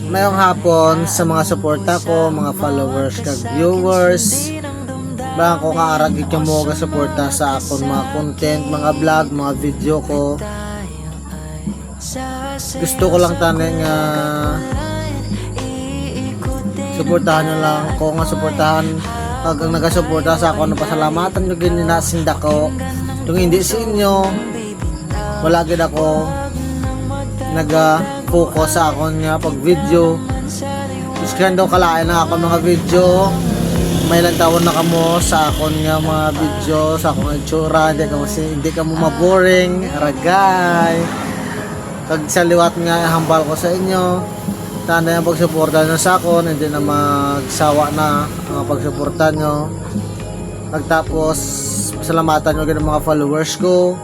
Mayong hapon sa mga suporta ko, mga followers kag viewers. Baka ko nga arag mo ka suporta sa akon mga content, mga vlog, mga video ko. Gusto ko lang tanin nga suportahan nyo lang ko nga suportahan pag ang nagasuporta sa ako, pasalamatan nyo gininasinda ko. Kung hindi sa inyo, wala gid ako naga-focus sa akon nga pag video. Iskando kalain na ako mga video. May ilang taon na kamo sa akon nga mga video, sa akong itsura, hindi ka mo maboring, ragay. Kag sa liwat nga hambal ko sa inyo. Tanda yung pagsuporta nyo sa akon, hindi na magsawa na ang pagsuporta nyo. Pagtapos, pasalamatan nyo ng mga followers ko.